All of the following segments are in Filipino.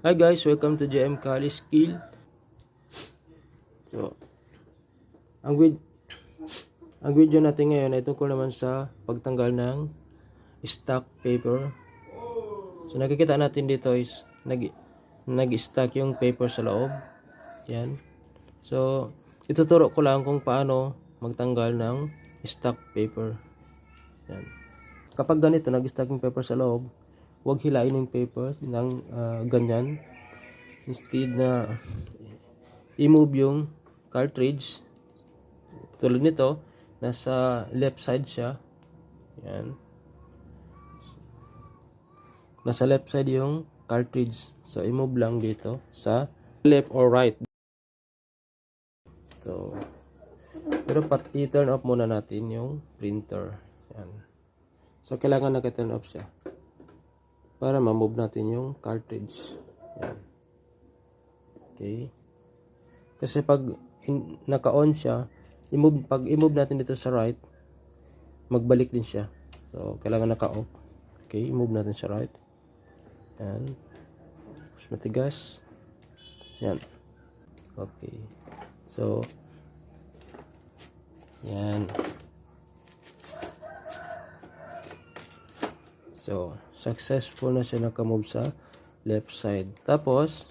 Hi guys, welcome to JM Kali Skill. So, ang video natin ngayon ay tungkol naman sa pagtanggal ng stock paper. So, nakikita natin dito is nag-stack yung paper sa loob. Yan. So, ituturo ko lang kung paano magtanggal ng stock paper. Yan. Kapag ganito, nag-stack yung paper sa loob, huwag hilain yung paper ng ganyan. Instead na i-move yung cartridge tulad nito, nasa left side siya. Yan. Nasa left side yung cartridge. So, i-move lang dito sa left or right. So, pero i-turn off muna natin yung printer. Yan. So, kailangan naka-turn off siya para ma-move natin yung cartridge. Yan. Okay. Kasi pag naka-on siya, pag i-move natin dito sa right, magbalik din siya. So, kailangan naka-off. Okay, i-move natin sa right. Yan. Mas matigas. Yan. Okay. So, yan. So, successful na siya naka-move sa left side. Tapos,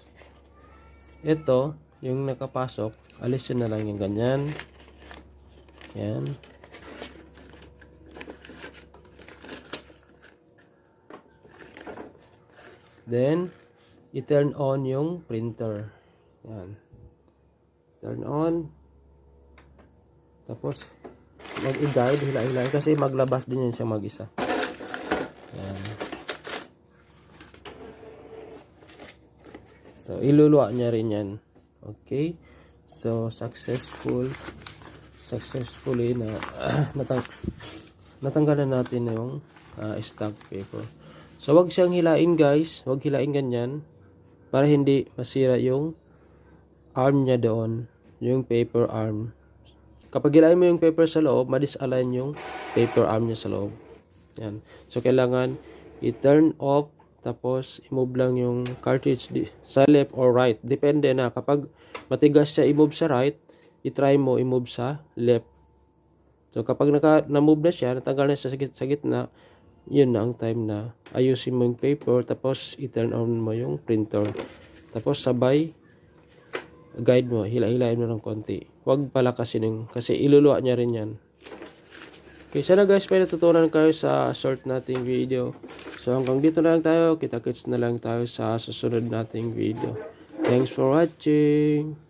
ito, yung nakapasok, alisin na lang yung ganyan. Yan. Then, i-turn on yung printer. Yan. Turn on. Tapos, mag-i-guide, hila-hila. Kasi maglabas din yan siya mag-isa. Yan. So, iluluwa niya rin yan. Okay. So, successfully na natanggalan natin yung stock paper. So, wag siyang hilain guys. Wag hilain ganyan para hindi masira yung arm niya doon. Yung paper arm. Kapag hilain mo yung paper sa loob, ma-disalign yung paper arm niya sa loob. Yan. So, kailangan i-turn off tapos i-move lang yung cartridge sa left or right. Depende na. Kapag matigas siya i-move sa right, i-try mo i-move sa left. So, kapag na-move na siya, natanggal na siya sa gitna, yun na ang time na ayusin mo yung paper, tapos i-turn on mo yung printer. Tapos sabay, guide mo, hila-hilain mo ng konti. Huwag palakasin kasi iluluwa niya rin yan. Okay, sana guys, may natutunan kayo sa short nating video. So, hanggang dito na lang tayo. Kita-kits na lang tayo sa susunod nating video. Thanks for watching.